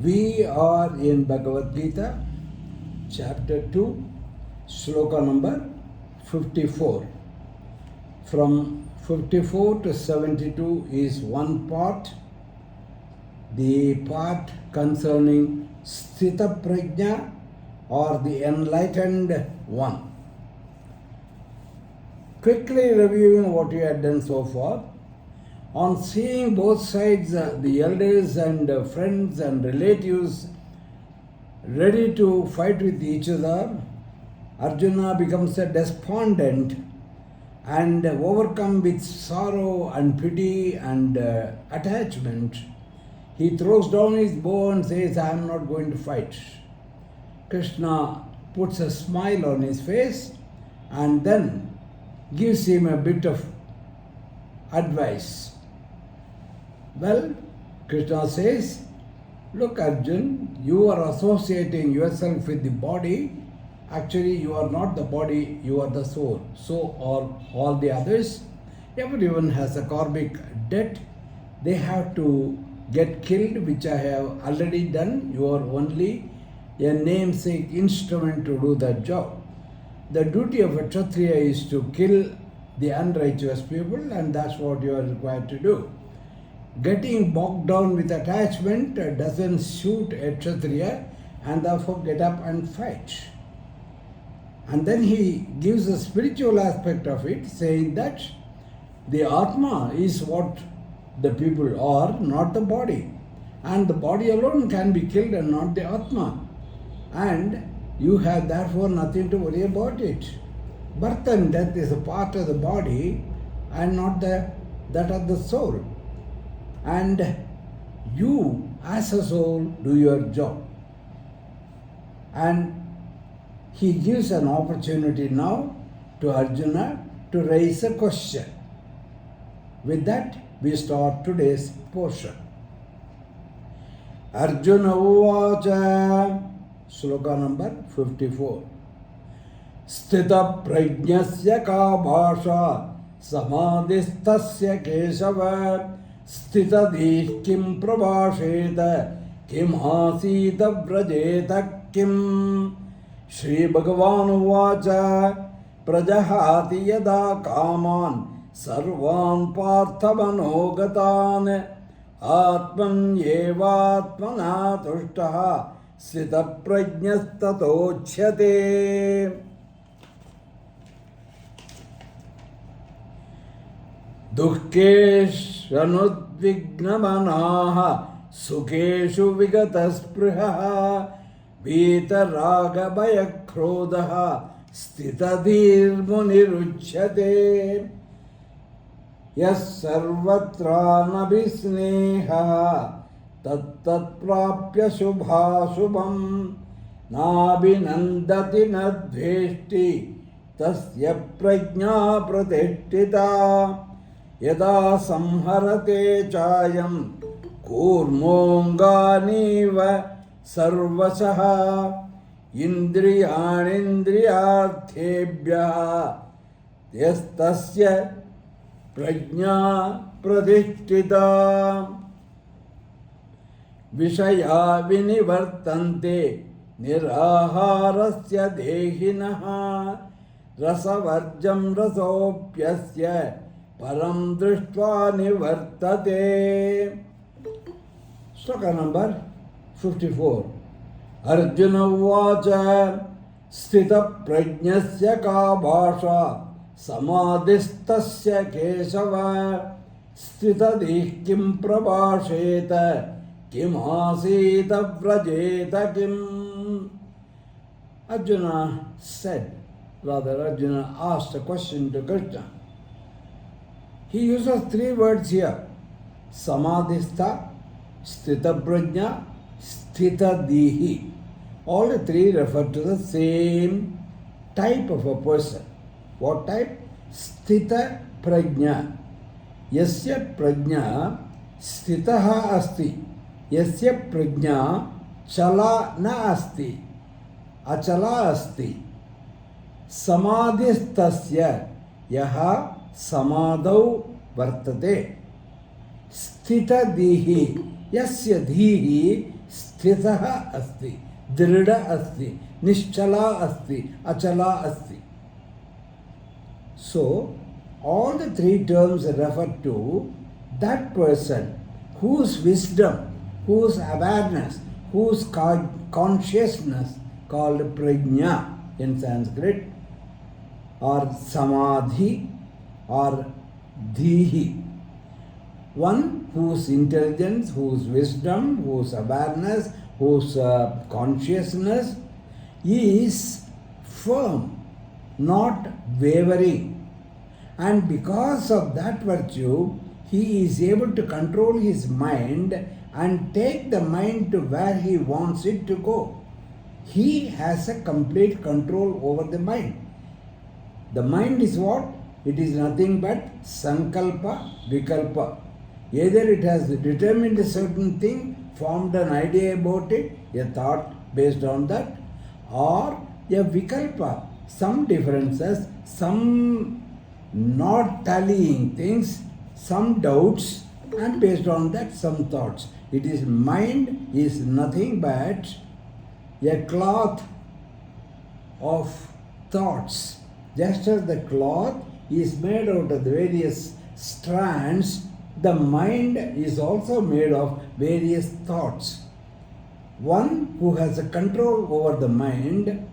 We are in Bhagavad Gita, chapter 2, sloka number 54. From 54 to 72 is one part, the part concerning Sthita Prajna or the enlightened one. Quickly reviewing what we had done so far. On seeing both sides, the elders and friends and relatives ready to fight with each other, Arjuna becomes a despondent and overcome with sorrow and pity and attachment. He throws down his bow and says, I am not going to fight. Krishna puts a smile on his face and then gives him a bit of advice. Well, Krishna says, look Arjun, you are associating yourself with the body. Actually, you are not the body, you are the soul. So are all the others. Everyone has a karmic debt. They have to get killed, which I have already done. You are only a namesake instrument to do that job. The duty of a Kshatriya is to kill the unrighteous people, and that's what you are required to do. Getting bogged down with attachment doesn't suit a Kshatriya, and therefore get up and fight. And then he gives a spiritual aspect of it, saying that the Atma is what the people are, not the body. And the body alone can be killed and not the Atma. And you have therefore nothing to worry about it. Birth and death is a part of the body and not that of the soul. And you, as a soul, do your job. And he gives an opportunity now to Arjuna to raise a question. With that, we start today's portion. Arjuna Uvacha, sloka number 54. Sthita prajnasya ka bhasha samadhistasya keshava Sthitadih kim prabhasheta kim asita vrajeta kim Shri Bhagavan Uvacha prajahati yada kaman sarvan parthamanogatan atman yevatmana tushtaha sthita prajnastatochhyate. Dukkeshu anudvignamanaha sukeshu vigataspruhaha Vita bhaya krodha stitadir muniruchyate Yas sarvatra nabhisneha tat prapya shubha shubham Nabhinandati nadveshti tasya prajna pratishtita Yada samharate chayam kurmonganiva sarvasaha indriyanindriyarthebhya yastasya prajna pratishtita vishaya vinivartante niraharasya dehinaha rasavarjam rasopyasya param drishtva nivartate. Sloka number 54. Arjuna Uvacha Sthita Prajnasya ka bhasha Samadhistasya keshava Sthitadih kim prabhasheta Kim asita vrajeta kim. Arjuna asked a question to Krishna. He uses three words here. Samadhistha, Sthita Prajna, Sthita Dihi. All the three refer to the same type of a person. What type? Sthita Prajna. Yasya Prajna Sthitaha asti. Yasya Prajna Chala na asti. Achala asti. Samadhistasya Yaha Samadau Vartate. Sthita Dihi. Yasya Dhihi Sthitaha asti, Drida asti, Nischala asti, Achala asti. So, all the three terms refer to that person whose wisdom, whose awareness, whose consciousness called prajna in Sanskrit, or samadhi, or dhihi. One whose intelligence, whose wisdom, whose awareness, whose consciousness is firm, not wavering. And because of that virtue, he is able to control his mind and take the mind to where he wants it to go. He has a complete control over the mind. The mind is what? It is nothing but sankalpa, vikalpa. Either it has determined a certain thing, formed an idea about it, a thought based on that, or a vikalpa, some differences, some not tallying things, some doubts, and based on that some thoughts. It is mind is nothing but a cloth of thoughts. Just as the cloth is made out of the various strands, the mind is also made of various thoughts. One who has a control over the mind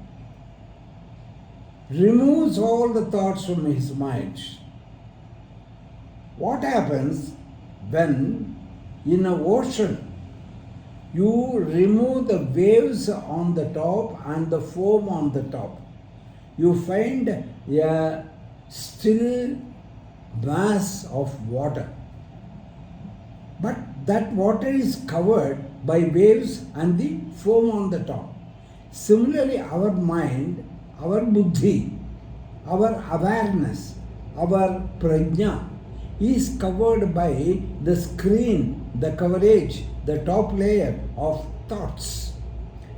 removes all the thoughts from his mind. What happens when in an ocean you remove the waves on the top and the foam on the top? You find a still mass of water. But that water is covered by waves and the foam on the top. Similarly, our mind, our buddhi, our awareness, our prajna is covered by the screen, the coverage, the top layer of thoughts.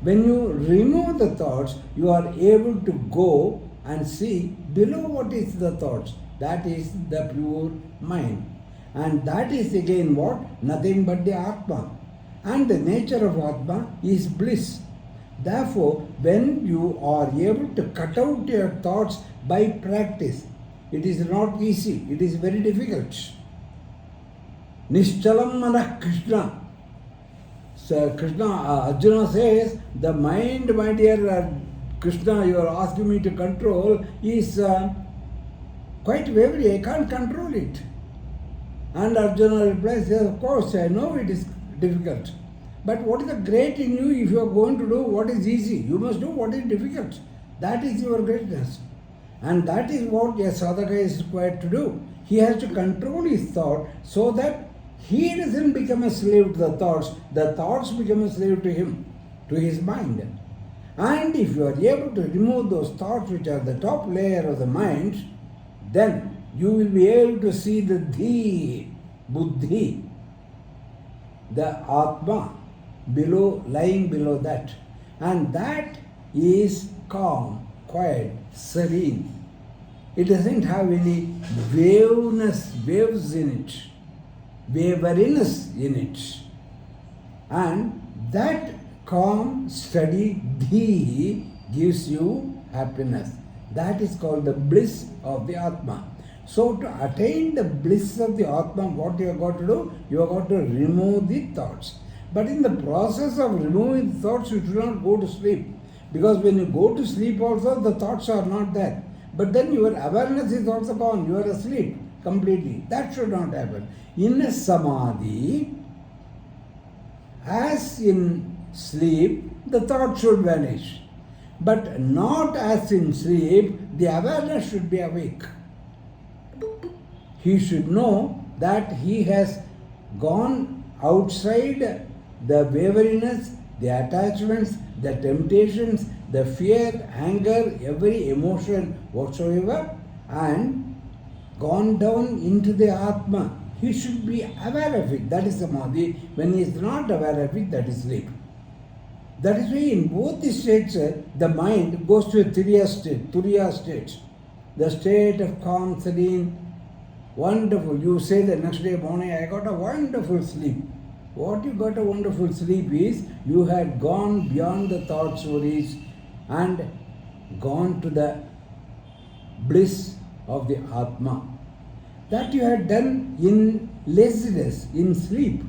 When you remove the thoughts, you are able to go and see below what is the thoughts. That is the pure mind. And that is again what? Nothing but the Atma. And the nature of Atma is bliss. Therefore, when you are able to cut out your thoughts by practice, it is not easy, it is very difficult. Nishchalam manah Krishna. So Arjuna says, the mind, my dear Krishna, you are asking me to control, is quite wavering, I can't control it. And Arjuna replies, yes, of course, I know it is difficult. But what is the great in you if you are going to do what is easy? You must do what is difficult. That is your greatness. And that is what a sadhaka is required to do. He has to control his thought so that he doesn't become a slave to the thoughts become a slave to him, to his mind. And if you are able to remove those thoughts which are the top layer of the mind, then you will be able to see the dhi, buddhi, the atma, lying below that. And that is calm, quiet, serene. It doesn't have any waves in it, waveriness in it. And that calm, steady dhi gives you happiness. That is called the bliss of the Atma. So to attain the bliss of the Atma, what you have got to do? You have got to remove the thoughts. But in the process of removing the thoughts, you should not go to sleep. Because when you go to sleep also, the thoughts are not there. But then your awareness is also gone. You are asleep completely. That should not happen. In a samadhi, as in sleep, the thought should vanish. But not as in sleep, the awareness should be awake. He should know that he has gone outside the wariness, the attachments, the temptations, the fear, anger, every emotion whatsoever, and gone down into the Atma. He should be aware of it. That is samadhi. When he is not aware of it, that is sleep. That is why in both the states, the mind goes to a turiya state. The state of calm, serene, wonderful. You say the next day morning, I got a wonderful sleep. What you got a wonderful sleep is you had gone beyond the thoughts, worries, and gone to the bliss of the Atma. That you had done in laziness, in sleep,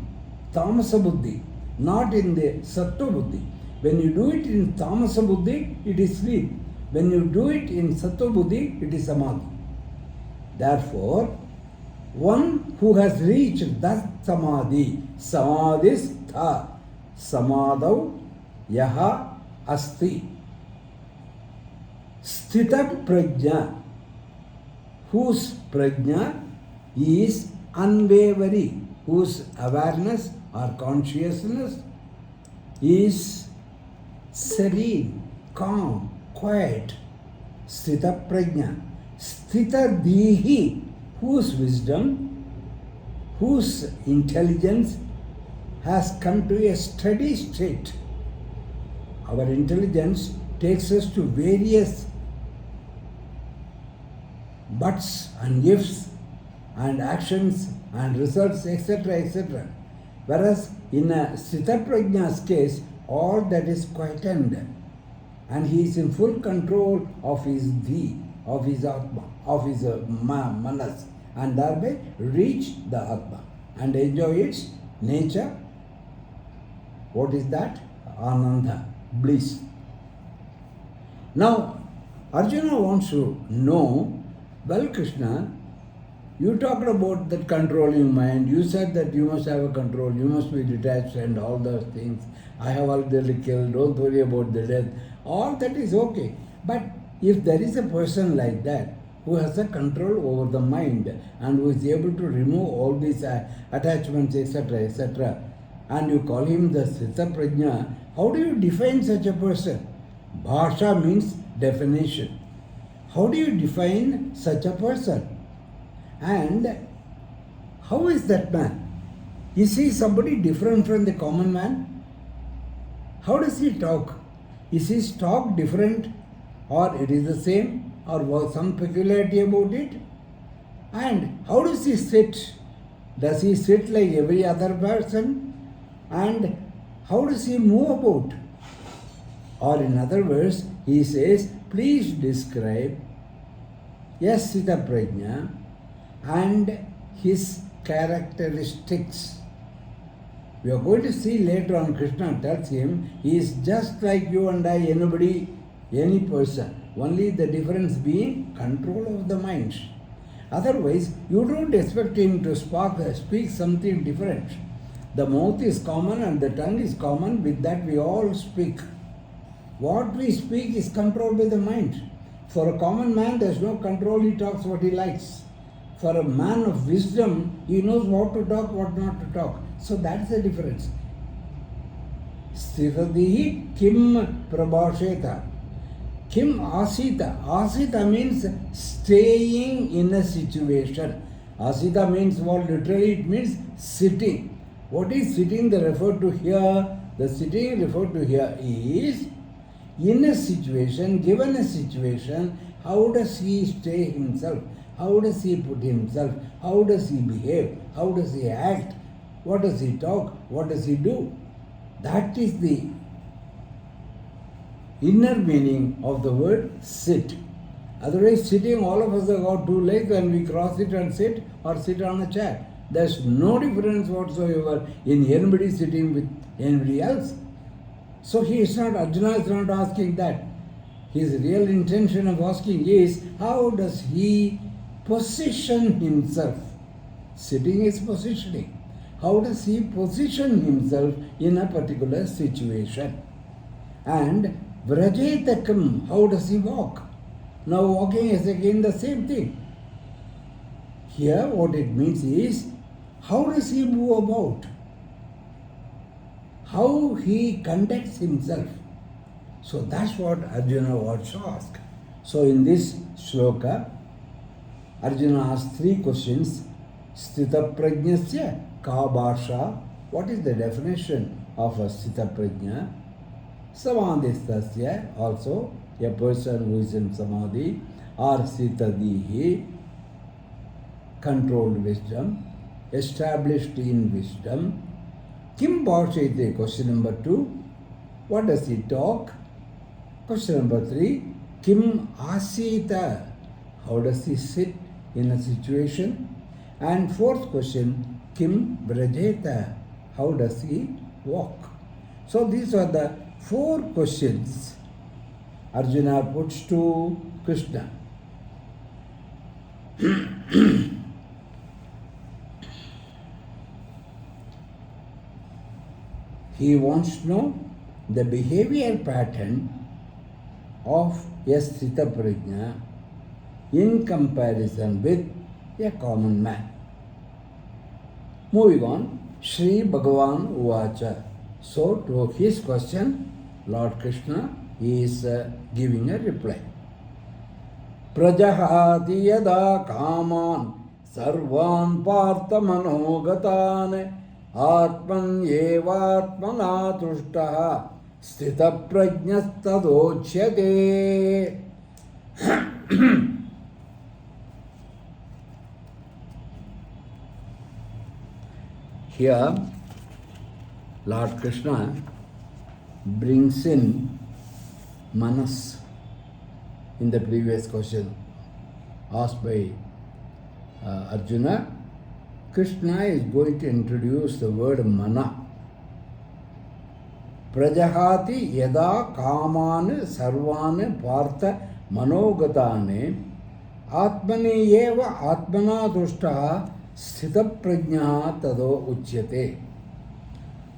tamasa buddhi, not in the sattva buddhi. When you do it in tamasa buddhi, it is sleep. When you do it in sattva buddhi, it is samadhi. Therefore, one who has reached that samadhi, samadhistha, samadau yaha asti, sthita prajna, whose prajna is unwavering, whose awareness or consciousness is serene, calm, quiet. Sthita prajna. Sthita dihi, whose wisdom, whose intelligence has come to a steady state. Our intelligence takes us to various buts and ifs and actions and results, etc., etc. Whereas in a Sthita Prajna's case, all that is quietened and he is in full control of his dhi, of his Atma, of his manas, and thereby reach the Atma and enjoy its nature. What is that? Ananda, bliss. Now, Arjuna wants to know, well, Krishna, you talked about that controlling mind. You said that you must have a control, you must be detached and all those things. I have already killed, don't worry about the death. All that is okay. But if there is a person like that, who has a control over the mind and who is able to remove all these attachments, etc., etc., and you call him the Sthita Prajna, how do you define such a person? Bhasha means definition. How do you define such a person? And how is that man? Is he somebody different from the common man? How does he talk? Is his talk different, or it is the same, or was some peculiarity about it? And how does he sit? Does he sit like every other person? And how does he move about? Or in other words, he says, please describe Sthita Prajna and his characteristics. We are going to see later on, Krishna tells him, he is just like you and I, anybody, any person. Only the difference being control of the mind. Otherwise, you don't expect him to speak something different. The mouth is common and the tongue is common, with that we all speak. What we speak is controlled by the mind. For a common man, there is no control, he talks what he likes. For a man of wisdom, he knows what to talk, what not to talk. So that's the difference. Sthitadihi kim prabhasheta. Kim asita. Asita means staying in a situation. Asita means what? Literally it means sitting. What is sitting referred to here? The sitting referred to here is in a situation, given a situation, how does he stay himself? How does he put himself? How does he behave? How does he act? What does he talk? What does he do? That is the inner meaning of the word sit. Otherwise, sitting, all of us have got two legs and we cross it and sit, or sit on a chair. There's no difference whatsoever in anybody sitting with anybody else. So Arjuna is not asking that. His real intention of asking is, how does he position himself? Sitting is positioning. How does he position himself in a particular situation? And Vrajetakam, how does he walk? Now walking is again the same thing. Here what it means is, how does he move about? How he conducts himself. So that's what Arjuna wants to ask. So in this shloka, Arjuna asks three questions. Sthita prajnasya ka bhasha. What is the definition of a sthita prajna? Samadhistasya, also a person who is in samadhi, or sthitadihi, controlled wisdom, established in wisdom. Kim Bhashite, question number 2. What does he talk? Question number 3. Kim Asita, how does he sit in a situation? And fourth question, Kim Vrajeta, how does he walk? So these are the 4 questions Arjuna puts to Krishna. He wants to know the behavior pattern of a Sthita Prajna in comparison with a common man. Moving on, Sri Bhagavan Uvacha. So to his question, Lord Krishna is giving a reply. Prajahati yada kaman sarvan partha manogatan atman yevatmana tushtaha sthita prajnastadochyate. Here, Lord Krishna brings in Manas in the previous question asked by Arjuna. Krishna is going to introduce the word Mana. Prajahati yada kaman sarvan partha manogatane atmani eva atmana dushtaha sthita prajna tado uchyate.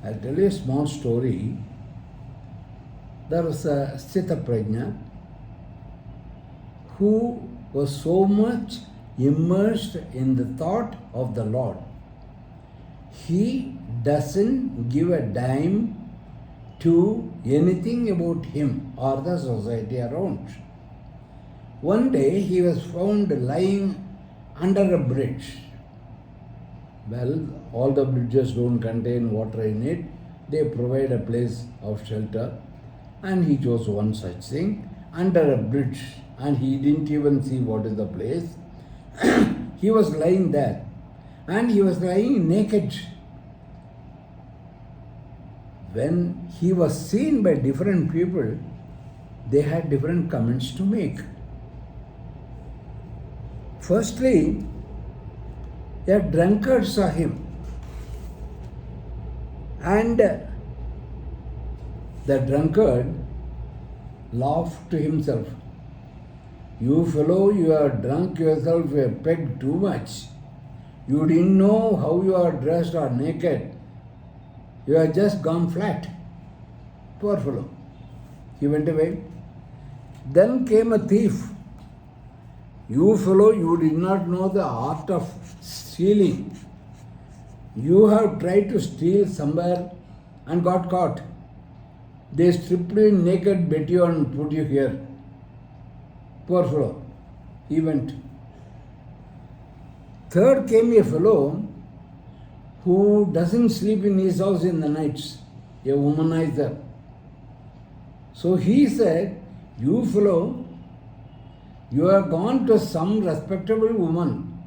I'll tell you a small story. There was a Sthita Prajna who was so much immersed in the thought of the Lord. He doesn't give a dime to anything about him or the society around. One day he was found lying under a bridge. Well, all the bridges don't contain water in it. They provide a place of shelter. And he chose one such thing under a bridge. And he didn't even see what is the place. He was lying there. And he was lying naked. When he was seen by different people, they had different comments to make. Firstly, a drunkard saw him, and the drunkard laughed to himself. You fellow, you are drunk yourself, you have pegged too much. You didn't know how you are dressed or naked. You have just gone flat. Poor fellow. He went away. Then came a thief. You fellow, you did not know the art of stealing. You have tried to steal somewhere and got caught. They stripped you naked, beat you and put you here. Poor fellow. He went. Third came a fellow who doesn't sleep in his house in the nights, a womanizer. So he said, you fellow, you have gone to some respectable woman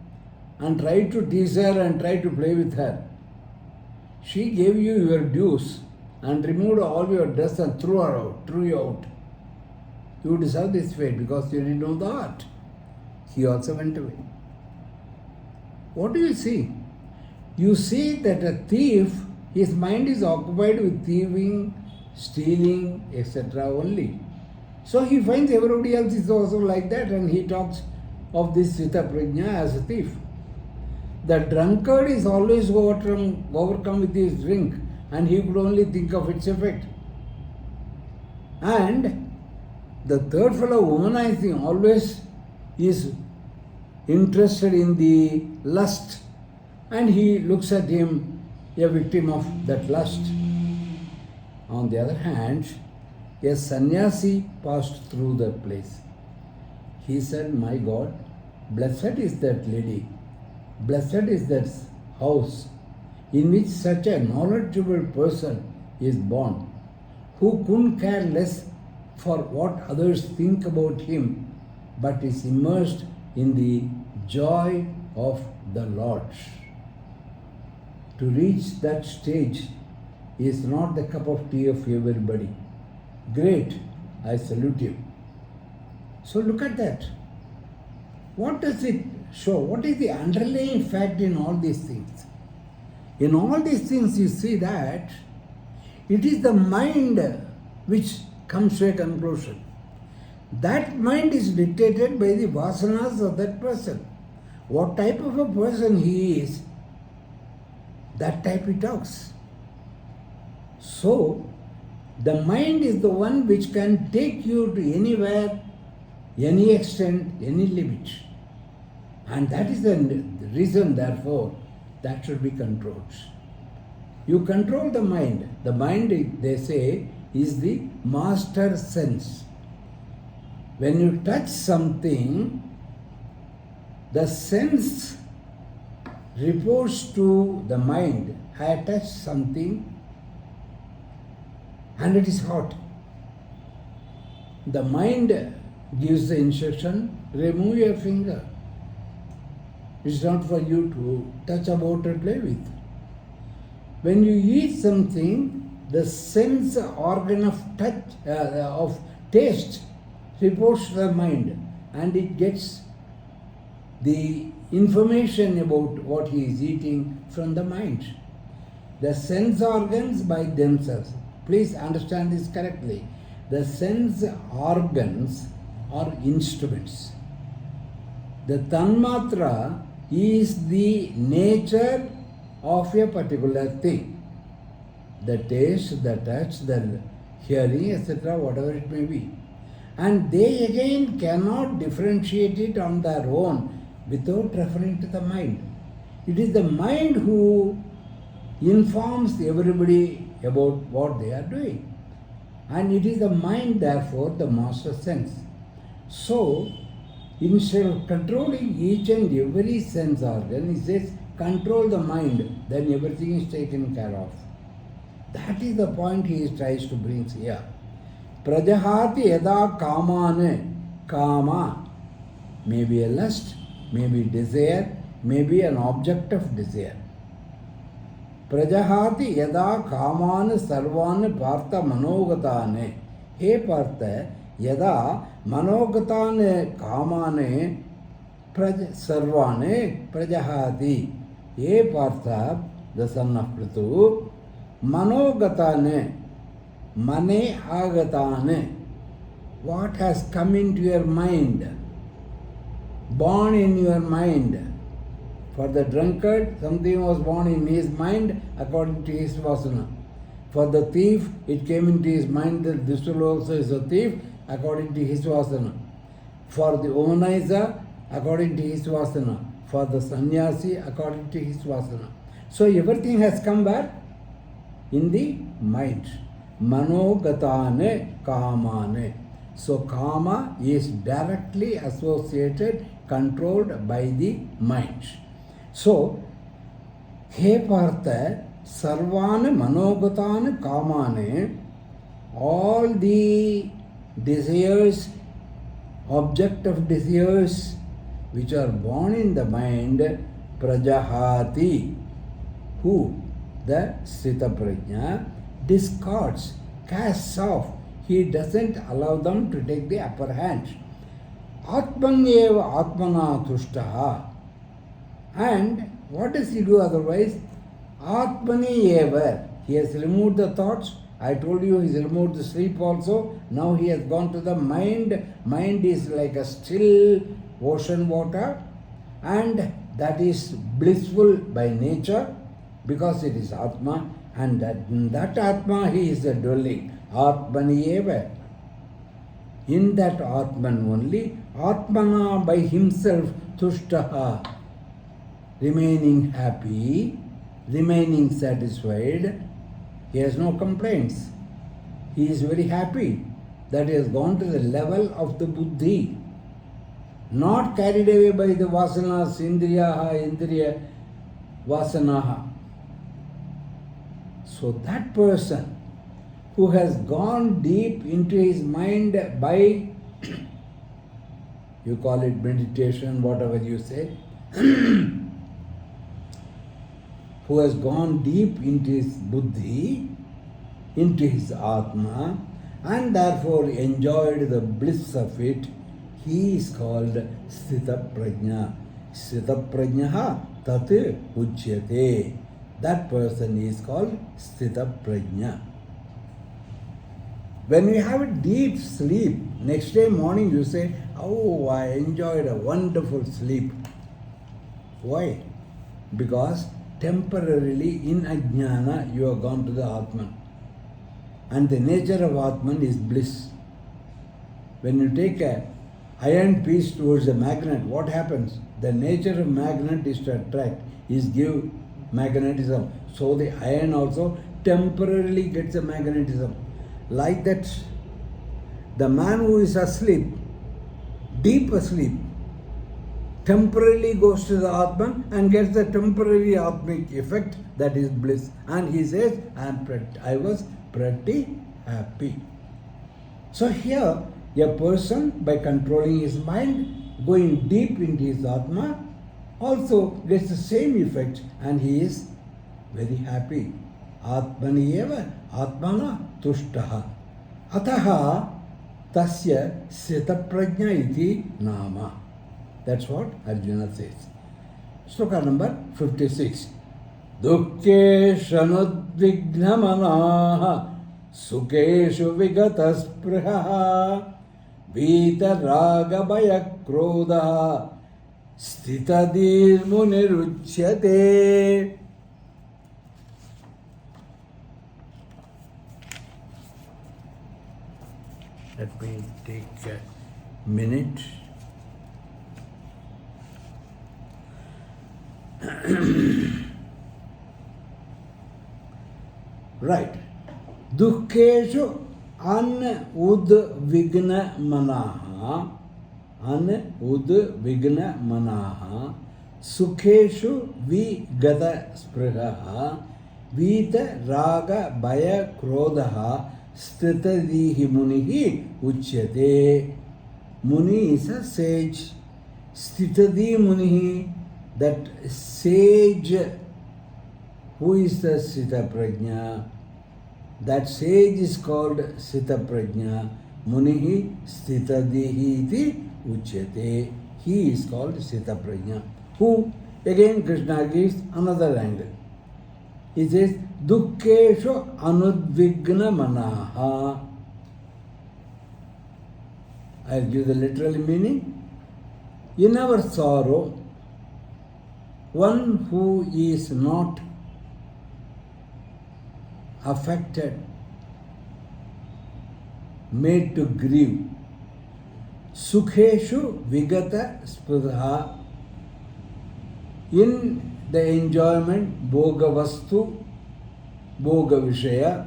and tried to tease her and tried to play with her. She gave you your dues and removed all your dress and threw you out. You deserve this fate because you didn't know the art. He also went away. What do you see? You see that a thief, his mind is occupied with thieving, stealing, etc. only. So he finds everybody else is also like that, and he talks of this Sthita Prajna as a thief. The drunkard is always overcome with his drink, and he could only think of its effect. And the third fellow, womanizing, always is interested in the lust, and he looks at him a victim of that lust. On the other hand, a sannyasi passed through the place. He said, my God, blessed is that lady, blessed is that house in which such a knowledgeable person is born, who couldn't care less for what others think about him, but is immersed in the joy of the Lord. To reach that stage is not the cup of tea of everybody. Great, I salute you. So look at that. What does it show? What is the underlying fact in all these things? In all these things, you see that it is the mind which comes to a conclusion. That mind is dictated by the vasanas of that person. What type of a person he is, that type he talks. So, the mind is the one which can take you to anywhere, any extent, any limit. And that is the reason, therefore, that should be controlled. You control the mind. The mind, they say, is the master sense. When you touch something, the sense reports to the mind. I touched something and it is hot. The mind gives the instruction, remove your finger. It's not for you to touch about or play with. When you eat something, the sense organ of touch, of taste reports to the mind and it gets the information about what he is eating from the mind. The sense organs by themselves, please understand this correctly, the sense organs are instruments. The tanmatra is the nature of a particular thing. The taste, the touch, the hearing, etc., whatever it may be. And they again cannot differentiate it on their own without referring to the mind. It is the mind who informs everybody about what they are doing. And it is the mind, therefore, the master sense. So, instead of controlling each and every sense organ, he says, control the mind, then everything is taken care of. That is the point he tries to bring here. Prajahati yada kamane, kama, may be a lust, may be desire, may be an object of desire. Prajahati yada kamane sarvane partha manogatane. He partha yada manogatane kamane sarvane prajahati. He partha, the son of Prithu, manogatane, mane agatane. What has come into your mind? Born in your mind. For the drunkard, something was born in his mind according to his vasana. For the thief, it came into his mind that this will also is a thief according to his vasana. For the womanizer, according to his vasana. For the sannyasi, according to his vasana. So everything has come where? In the mind. Manogatane kamane. So kama is directly associated, controlled by the mind. So, he partha sarvane manogatane kamane, all the desires, object of desires which are born in the mind, prajahati, who? The Sthita Prajna discards, casts off. He doesn't allow them to take the upper hand. Atmanyeva atmana tushtaha. And what does he do otherwise? Atmani eva. He has removed the thoughts. I told you he has removed the sleep also. Now he has gone to the mind. Mind is like a still ocean water, and that is blissful by nature because it is Atma, and that Atma he is the dwelling. Atmani eva. In that Atman only, Atmana by himself, tushtaha, remaining happy, remaining satisfied. He has no complaints. He is very happy that he has gone to the level of the buddhi, not carried away by the vasanas, indriya vasanaha. So that person who has gone deep into his mind by, you call it meditation, whatever you say, who has gone deep into his buddhi, into his Atma and therefore enjoyed the bliss of it, he is called Sthita Prajna. Sthita Prajnaha Tat Uchyate. That person is called Sthita Prajna. When you have a deep sleep, next day morning you say, oh, I enjoyed a wonderful sleep. Why? Because temporarily in Ajnana you have gone to the Atman. And the nature of Atman is bliss. When you take a iron piece towards a magnet, what happens? The nature of magnet is to attract, is give magnetism. So the iron also temporarily gets a magnetism. Like that, the man who is asleep, deep asleep, temporarily goes to the Atman and gets the temporary Atmic effect, that is bliss. And he says, I was pretty happy. So here, a person, by controlling his mind, going deep into his Atma, also gets the same effect and he is very happy. Atmani eva atmana tushtaha. Ataha tasya sthita prajna iti nama. That's what Arjuna says. Sloka number 56. Dukkeshu nudvignamanaha sukeshu vigatasprihaha vita raga bhaya krodha sthitadir muniruchyate. Let me take a minute. Right. Dukkeshu anudvigna manaha. Anudvigna manaha. Sukheshu vigata sprihaha. Vita raga bhaya krodha stitadihi munihi uchyate. Muni is a sage. Stitadi munihi, that sage. Who is the Sthita Prajna? That sage is called Sthita Prajna. Munihi stitadihi iti uchyate. He is called Sthita Prajna. Who? Again Krishna gives another angle. He says, Dukkeshu anudvigna manaha. I'll give the literal meaning. In our sorrow, one who is not affected, made to grieve. Sukheshu vigata spudha. In the enjoyment, bhoga vastu, bhoga vishaya,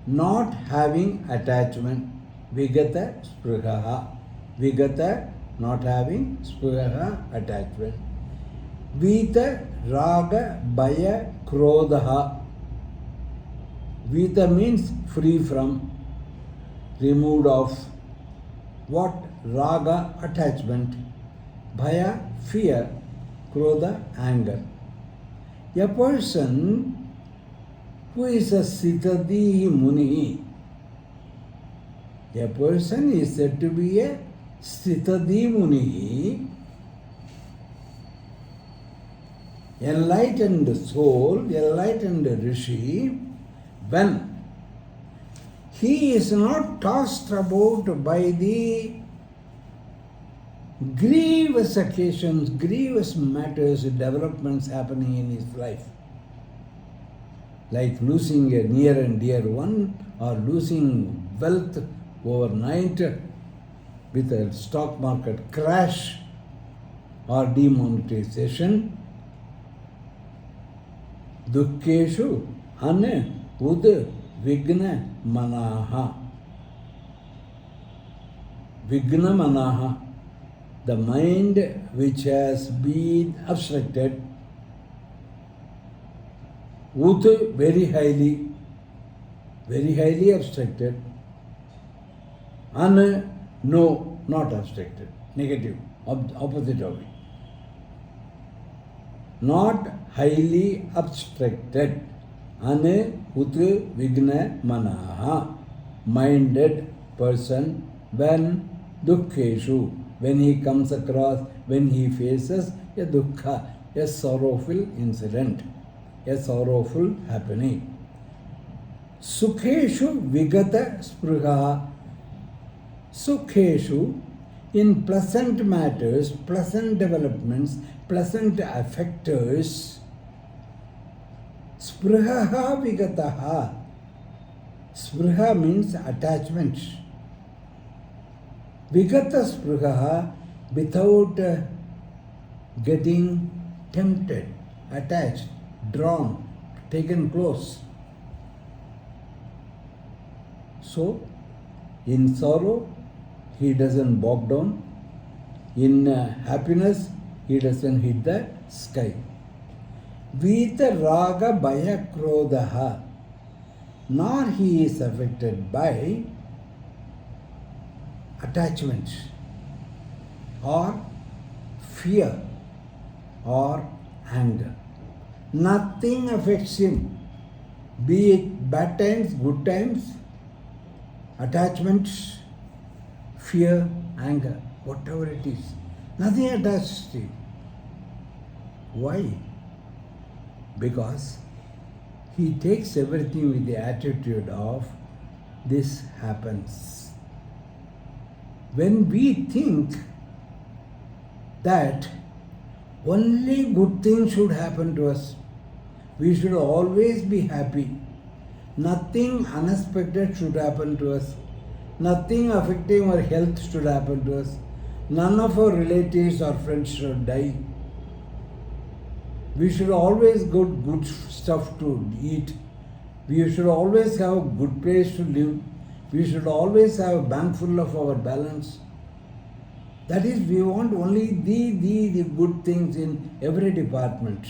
not having attachment, vigata spruhaha. Vigata, not having, spruhaha, attachment. Vita raga bhaya krodha. Vita means free from, removed of. What? Raga, attachment. Bhaya, fear. Krodha, anger. A person who is a Sthitadi Muni, a person is said to be a Sthitadi Muni, enlightened soul, enlightened Rishi, when he is not tossed about by the grievous occasions, grievous matters, developments happening in his life. Like losing a near and dear one, or losing wealth overnight with a stock market crash or demonetization. Dukkeshu ane ud vigna manaha. Vigna manaha. The mind which has been obstructed, ud very highly obstructed, and no, not obstructed, negative, opposite of it. Not highly obstructed, Ane ut vigna manaha. Minded person when dukkheshu, when he comes across, when he faces a dukkha, a sorrowful incident, a sorrowful happening. Sukheshu vigata spruha. Sukheshu, in pleasant matters, pleasant developments, pleasant affectors, spruha vigataha. Spruha means attachment. Vigata spruha, without getting tempted, attached, drawn, taken close. So, in sorrow, he doesn't bog down. In happiness, he doesn't hit the sky. Vita raga bhaya krodha. Nor he is affected by attachment or fear or anger. Nothing affects him, be it bad times, good times, attachment, fear, anger, whatever it is. Nothing attaches to him. Why? Because he takes everything with the attitude of this happens. When we think that only good things should happen to us, we should always be happy. Nothing unexpected should happen to us. Nothing affecting our health should happen to us. None of our relatives or friends should die. We should always get good stuff to eat. We should always have a good place to live. We should always have a bank full of our balance. That is, we want only the good things in every department.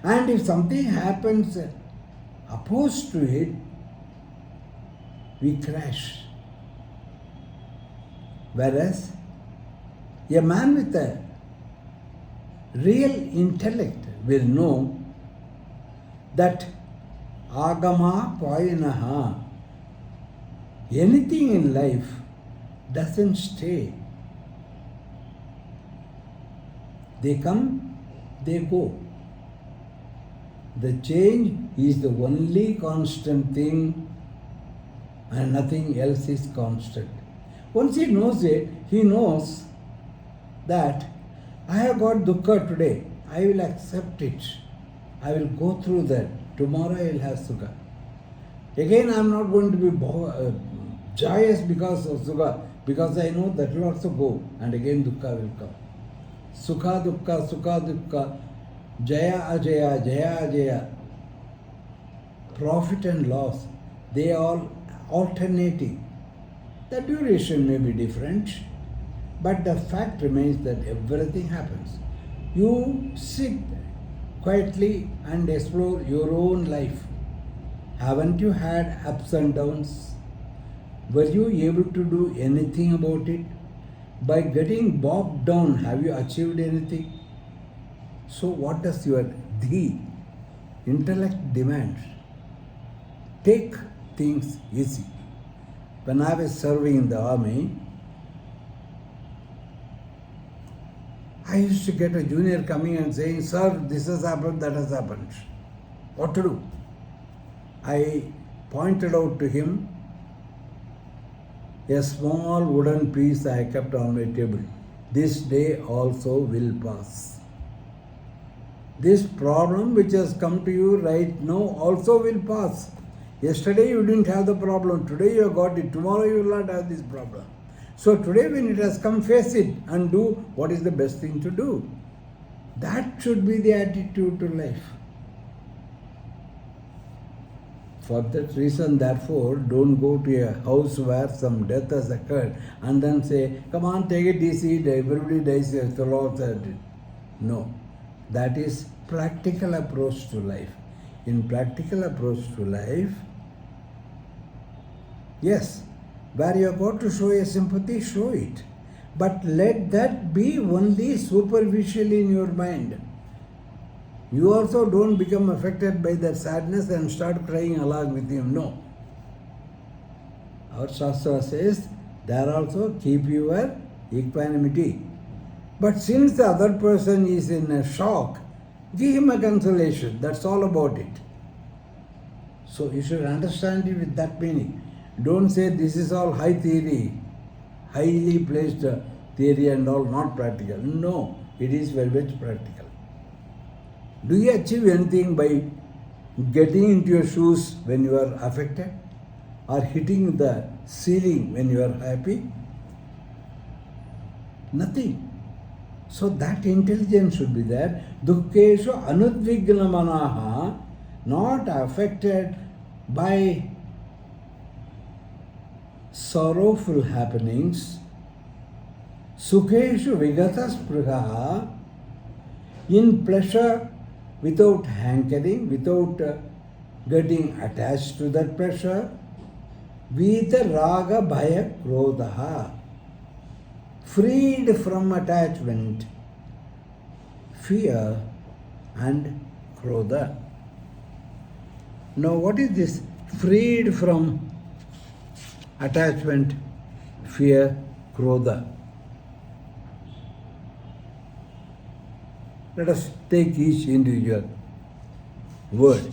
And if something happens opposed to it, we crash. Whereas a man with a real intellect will know that agama payanaha, anything in life doesn't stay. They come, they go. The change is the only constant thing and nothing else is constant. Once he knows it, he knows that I have got dukkha today. I will accept it. I will go through that. Tomorrow I will have sukha. Again, I am not going to be joyous because of sukha, because I know that will also go, and again dukkha will come. Sukha dukkha, jaya ajaya, jaya ajaya. Profit and loss, they are alternating. The duration may be different, but the fact remains that everything happens. You sit quietly and explore your own life. Haven't you had ups and downs? Were you able to do anything about it? By getting bogged down, have you achieved anything? So what does your intellect demand? Take things easy. When I was serving in the army, I used to get a junior coming and saying, "Sir, this has happened, that has happened. What to do?" I pointed out to him a small wooden piece I kept on my table. This day also will pass. This problem which has come to you right now also will pass. Yesterday you didn't have the problem, today you have got it, tomorrow you will not have this problem. So today when it has come, face it and do what is the best thing to do. That should be the attitude to life. For that reason, therefore, don't go to a house where some death has occurred and then say, "Come on, take it easy, everybody dies, the Lord said it." No, that is practical approach to life. In practical approach to life, yes, where you have got to show a sympathy, show it. But let that be only superficial in your mind. You also don't become affected by that sadness and start crying along with him. No. Our Shastra says, there also keep your equanimity. But since the other person is in a shock, give him a consolation. That's all about it. So you should understand it with that meaning. Don't say this is all high theory, highly placed theory and all, not practical. No, it is very much practical. Do you achieve anything by getting into your shoes when you are affected? Or hitting the ceiling when you are happy? Nothing. So that intelligence should be there. Dukkeshu anudvigna manaha, not affected by sorrowful happenings. Sukheshu vigata spruha, in pleasure without hankering, without getting attached to that pleasure. Vita raga bhaya krodha, freed from attachment, fear and krodha. Now what is this freed from attachment, fear, krodha? Let us take each individual word.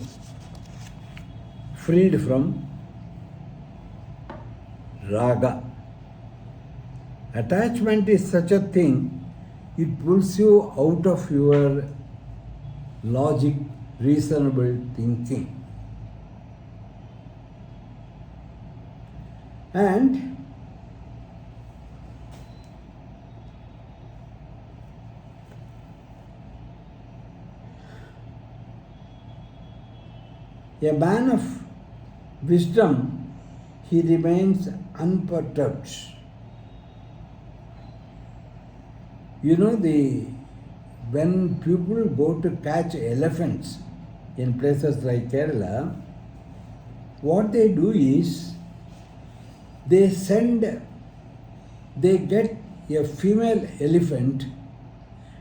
Freed from raga. Attachment is such a thing, it pulls you out of your logic, reasonable thinking. And a man of wisdom, he remains unperturbed. You know, when people go to catch elephants in places like Kerala, what they do is they get a female elephant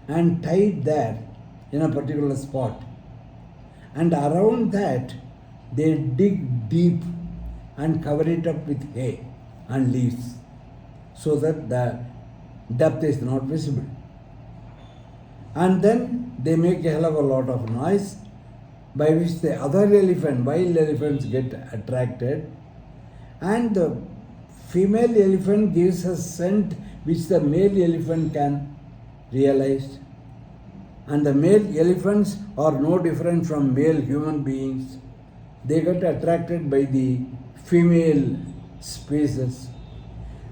and tie it there in a particular spot. And around that, they dig deep and cover it up with hay and leaves so that the depth is not visible. And then they make a hell of a lot of noise by which the other wild elephants get attracted, and the female elephant gives a scent which the male elephant can realize. And the male elephants are no different from male human beings. They get attracted by the female species.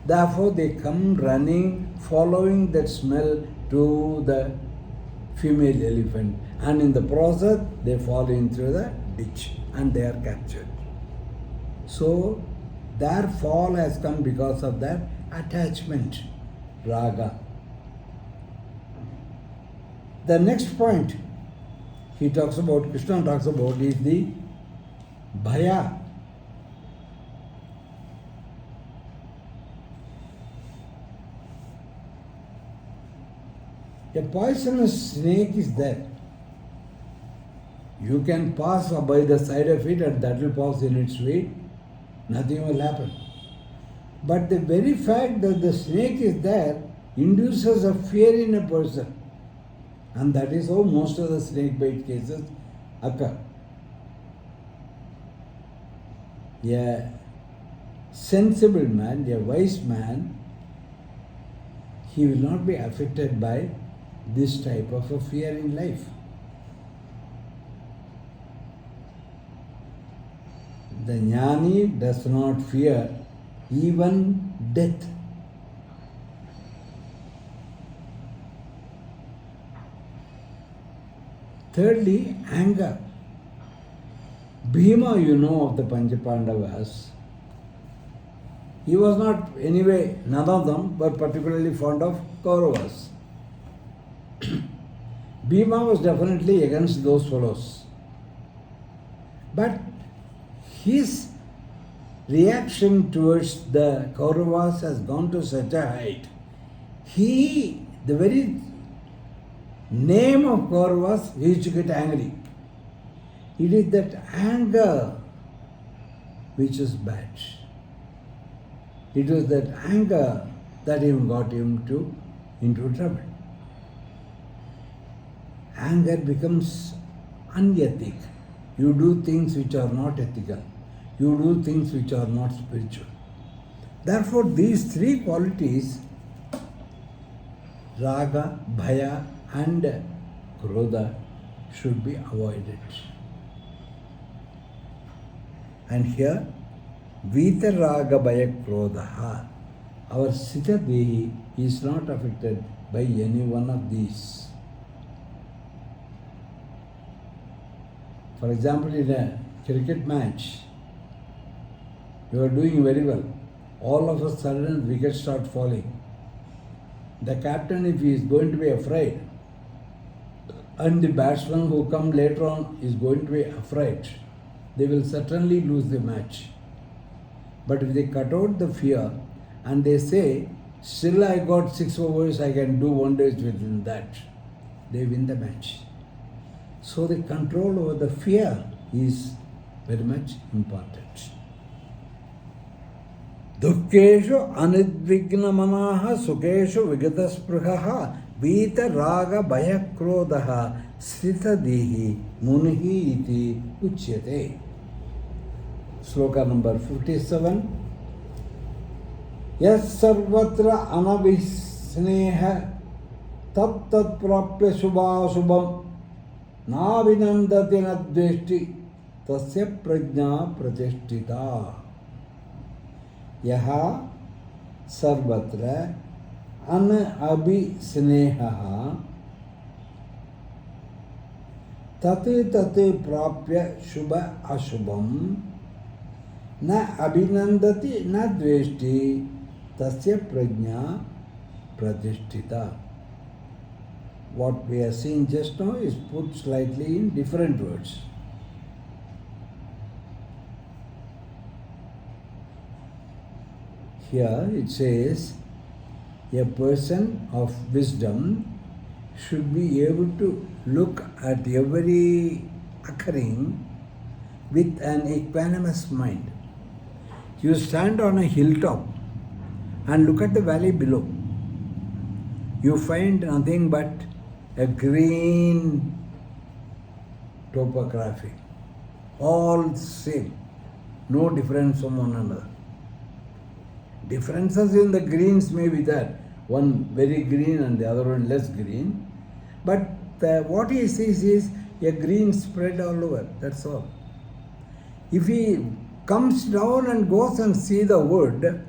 Therefore, they come running, following that smell to the female elephant. And in the process, they fall into the ditch and they are captured. So, their fall has come because of that attachment, raga. The next point Krishna talks about is the bhaya. A poisonous snake is there. You can pass by the side of it and that will pass in its way. Nothing will happen. But the very fact that the snake is there induces a fear in a person. And that is how most of the snake bite cases occur. A sensible man, a wise man, he will not be affected by this type of a fear in life. The jnani does not fear even death. Thirdly, anger. Bhima, you know of the Panchapandavas. He was not anyway, none of them were particularly fond of Kauravas. Bhima was definitely against those fellows. But his reaction towards the Kauravas has gone to such a height. The very name of Kauravas, he used to get angry. It is that anger which is bad. It was that anger that even got him into trouble. Anger becomes unethic. You do things which are not ethical. You do things which are not spiritual. Therefore, these three qualities, raga, bhaya and krodha, should be avoided. And here, Vita raga bhaya krodha, our Sita Dehi is not affected by any one of these. For example, in a cricket match, you are doing very well. All of a sudden, wickets start falling. The captain, if he is going to be afraid, and the batsman who come later on is going to be afraid, they will certainly lose the match. But if they cut out the fear and they say, still I got 6 overs, I can do wonders within that, they win the match. So the control over the fear is very much important. Dukkeshu anidvigna manaha sukeshu vigataspruhaha vita raga bhaya krodha sthita dihi munihi iti uchyate. Sloka number 57. Yas sarvatra anavisneha tat tat prapya subhasubham नाभिनंदति न द्वेष्टि तस्य प्रज्ञा प्रतिष्ठिता. यह सर्वत्र अनभिस्नेहः तत् तत् प्राप्य शुभ अशुभम न अभिनंदति न द्वेष्टि तस्य प्रज्ञा प्रतिष्ठिता. What we are seeing just now is put slightly in different words. Here it says, a person of wisdom should be able to look at every occurring with an equanimous mind. You stand on a hilltop and look at the valley below. You find nothing but a green topography, all same, no difference from one another. Differences in the greens may be there, one very green and the other one less green, but what he sees is a green spread all over, that's all. If he comes down and goes and see the wood,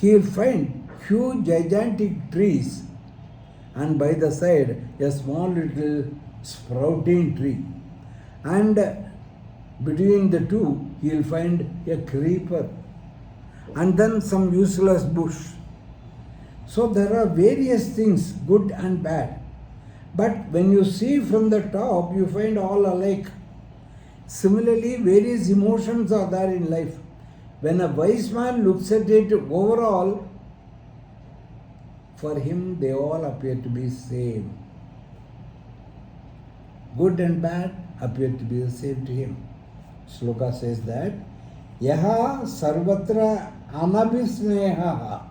he will find huge gigantic trees, and by the side a small little sprouting tree, and between the two he will find a creeper and then some useless bush. So there are various things, good and bad, but when you see from the top you find all alike. Similarly, various emotions are there in life. When a wise man looks at it overall, for him they all appear to be same. Good and bad appear to be the same to him. Sloka says that yaha sarvatra anabhisneha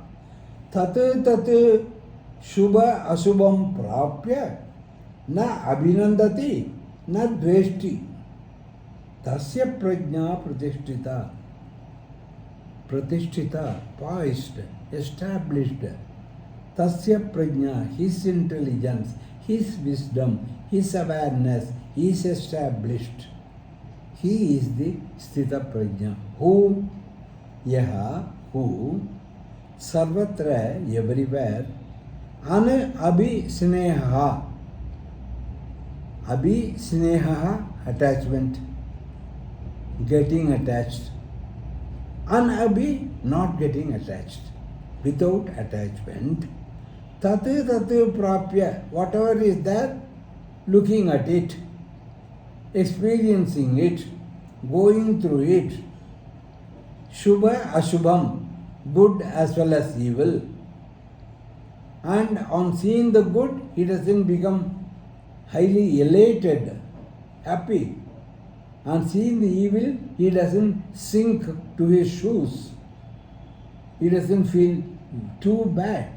tat tat shubha ashubham prapya na abhinandati na dveshti tasya prajna pratishtita. Pratishtita, poised, established. Tasya prajna, his intelligence, his wisdom, his awareness is established. He is the sthita prajna. Who? Yaha, who? Sarvatra, everywhere. Abhisneha. Abhisneha, attachment. Getting attached. Anabhi, not getting attached. Without attachment. Tate tate prapya, whatever is there, looking at it, experiencing it, going through it. Shubha ashubham, good as well as evil. And on seeing the good, he doesn't become highly elated, happy. On seeing the evil, he doesn't sink to his shoes. He doesn't feel too bad.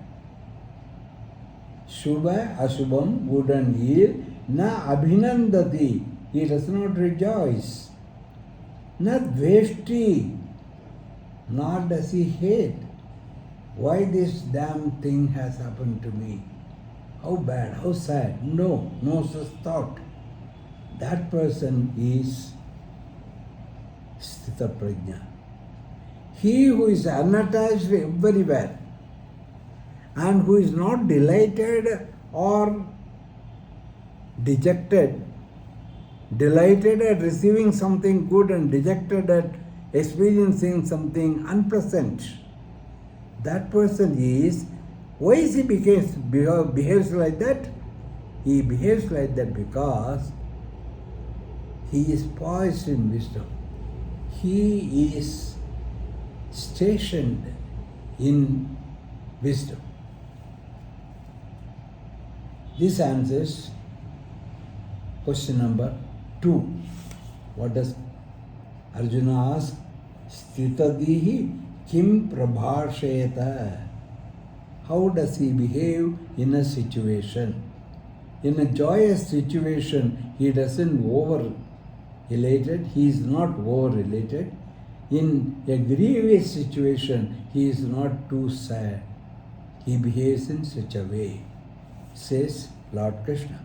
Shubha, Ashubham, good and evil, na abhinandati. He does not rejoice. Na dveshti, nor does he hate. Why this damn thing has happened to me? How bad, how sad. No such thought. That person is Sthita Prajna. He who is unattached everywhere and who is not delighted or dejected, delighted at receiving something good and dejected at experiencing something unpleasant. That person is, why is he behaves like that? He behaves like that because he is poised in wisdom. He is stationed in wisdom. This answers question number 2. What does Arjuna ask? Sthitadihi kim prabhasheta. How does he behave in a situation? In a joyous situation, he doesn't over-elated, he is not over-elated. In a grievous situation, he is not too sad. He behaves in such a way, says Lord Krishna.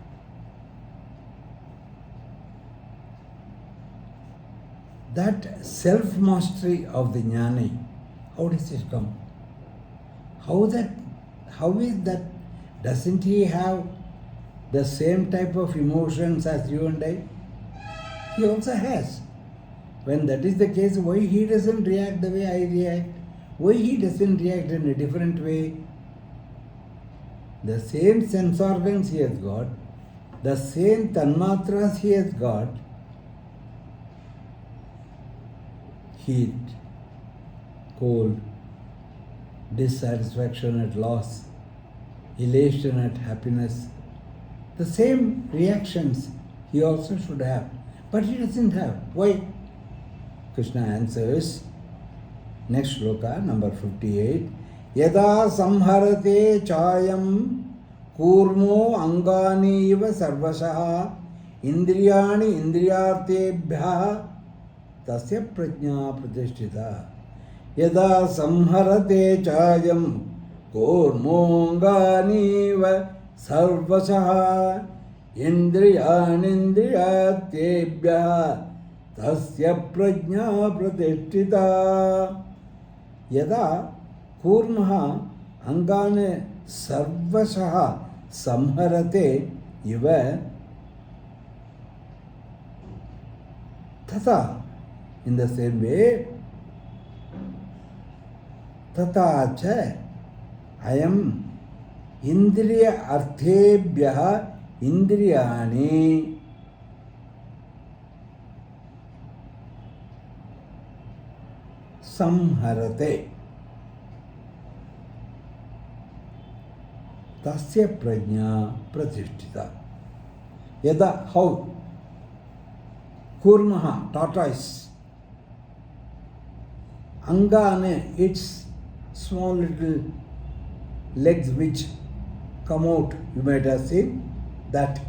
That self-mastery of the jnani, how does it come? How is that? Doesn't he have the same type of emotions as you and I? He also has. When that is the case, why he doesn't react the way I react? Why he doesn't react in a different way? The same sense organs he has got, the same tanmatras he has got, heat, cold, dissatisfaction at loss, elation at happiness. The same reactions he also should have, but he doesn't have. Why? Krishna answers, next shloka, number 58, Yada samharate chayam kurmo angani iva sarvashaha indriyani indriyartebhyaha tasya prajna pratishtita. Yada samharate chayam kurmo angani iva sarvashaha indriyani indriyartebhyaha tasya prajna pratishtita. Yada Kurmaha angane sarvashaha samharate iva tata. In the same way, tata cha ayam indriya arthebhyaha indriyani samharate. Tasya prajna pratishtita. Yada, how? Kurmaha, tortoise. Angane, its small little legs which come out, you might have seen that.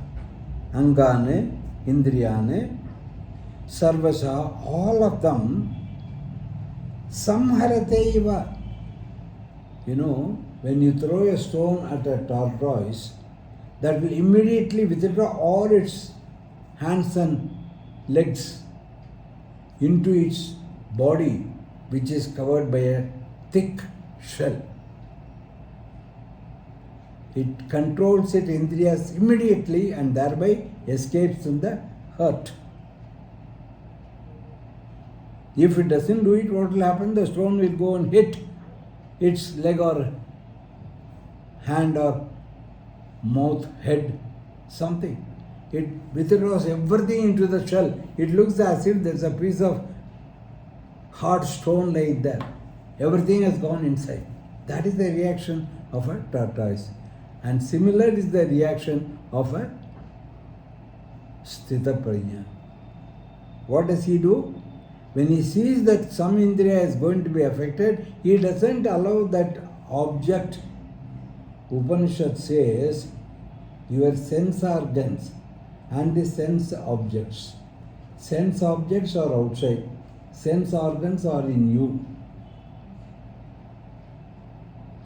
Angane, Indriyane, Sarvasha, all of them, samharate iva. You know, when you throw a stone at a tortoise, that will immediately withdraw all its hands and legs into its body, which is covered by a thick shell. It controls its indriyas immediately and thereby escapes from the hurt. If it doesn't do it, what will happen? The stone will go and hit its leg or hand or mouth, head, something. It withdraws everything into the shell. It looks as if there's a piece of hard stone like that. Everything has gone inside. That is the reaction of a tortoise. And similar is the reaction of a Sthita Prajna. What does he do? When he sees that some Indriya is going to be affected, he doesn't allow that object. Upanishad says, your sense organs and the sense objects. Sense objects are outside. Sense organs are in you.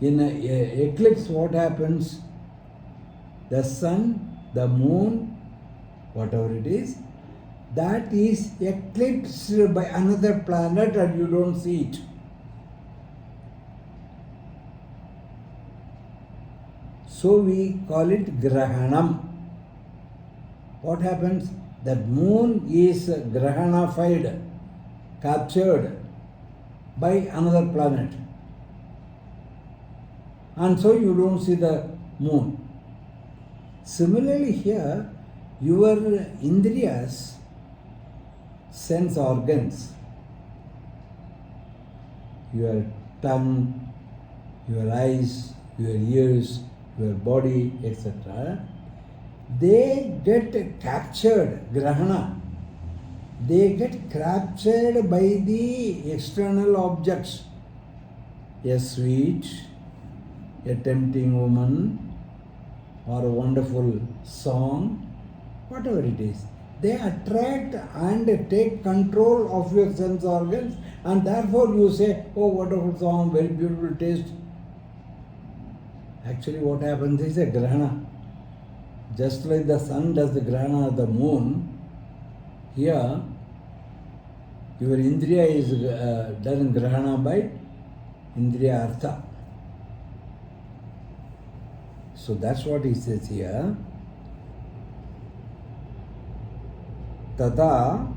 In an eclipse, what happens? The sun, the moon, whatever it is, that is eclipsed by another planet and you don't see it. So we call it Grahanam. What happens? That moon is Grahanafied, captured by another planet. And so you don't see the moon. Similarly here, your Indriyas, sense organs, your tongue, your eyes, your ears, your body, etc., they get captured, grahana. They get captured by the external objects. A sweet, a tempting woman, or a wonderful song, whatever it is. They attract and take control of your sense organs, and therefore you say, oh, wonderful song, very beautiful taste. Actually, what happens is a grahana. Just like the sun does the grahana of the moon, here your Indriya is done grahana by Indriya Artha. So that's what he says here. Tata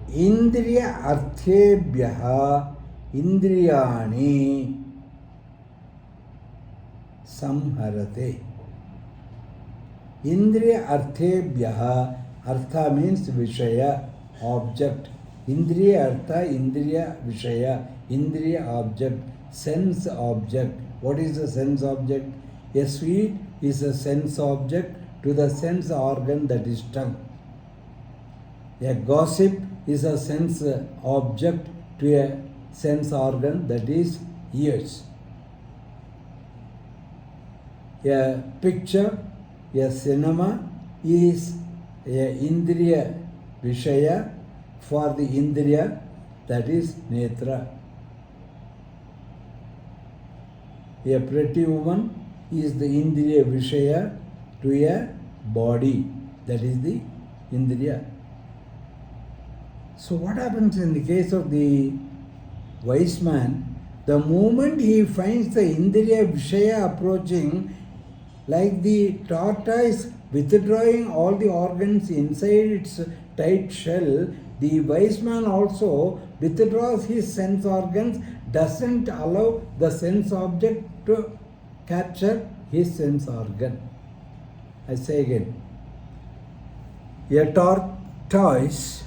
Indriya Arthebhyaha Indriyani Samharate. Indriya Arthebhyaha, Artha means Vishaya, object. Indriya Artha, Indriya Vishaya, Indriya object, sense object. What is a sense object? A sweet is a sense object to the sense organ, that is tongue. A gossip is a sense object to a sense organ, that is ears. A picture, a cinema is a Indriya Vishaya for the Indriya, that is Netra. A pretty woman is the Indriya Vishaya to a body, that is the Indriya. So what happens in the case of the wise man? The moment he finds the Indriya Vishaya approaching, like the tortoise withdrawing all the organs inside its tight shell, the wise man also withdraws his sense organs, doesn't allow the sense object to capture his sense organ. I say again, a tortoise,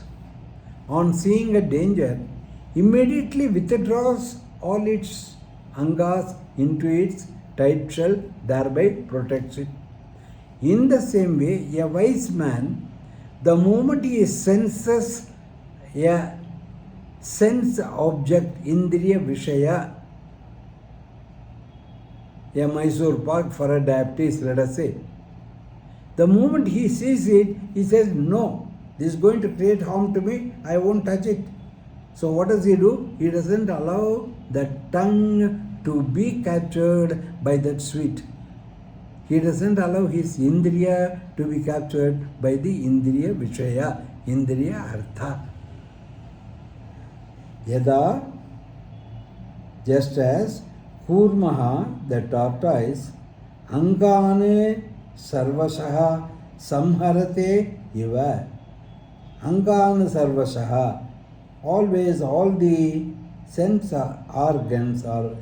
on seeing a danger, immediately withdraws all its angas into its tight shell, thereby protects it. In the same way, a wise man, the moment he senses a sense object, Indriya Vishaya, a Mysore Pak for a diabetes, let us say, the moment he sees it, he says, no, this is going to create harm to me, I won't touch it. So what does he do? He doesn't allow the tongue to be captured by that sweet. He doesn't allow his Indriya to be captured by the Indriya Vishaya, Indriya Artha. Yada, just as Kurmaha, the tortoise, Angane Sarvasaha Samharate Iva. Angana Sarvasaha, always all the sense organs or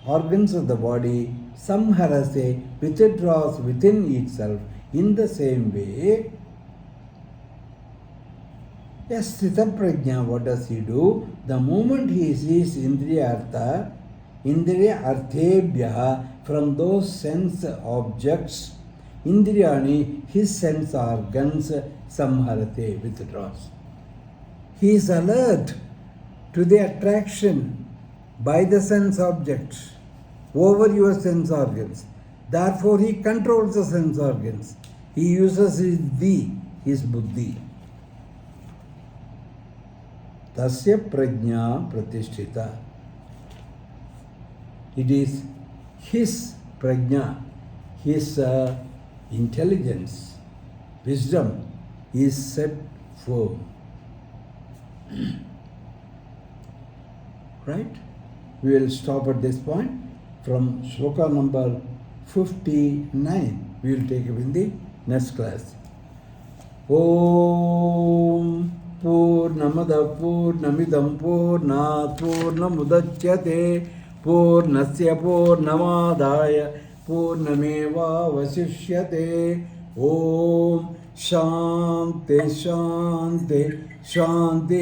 organs of the body, Samharase, withdraws within itself. In the same way, Yes, Sthita Prajna, what does he do? The moment he sees Indriya Arthebhya, from those sense objects, Indriyani, his sense organs, samharate, withdraws. He is alert to the attraction by the sense objects over your sense organs. Therefore, he controls the sense organs. He uses his his buddhi. Tasya prajna pratishtita. It is his prajna, his intelligence, wisdom is set firm. Right? We will stop at this point. From shloka number 59, we will take it in the next class. Om Purnamada Purnamidam Purnat Purnamudachyate Purnasya Purnamadaya Purnameva Vasishyate. Om Shanti Shanti Shanti.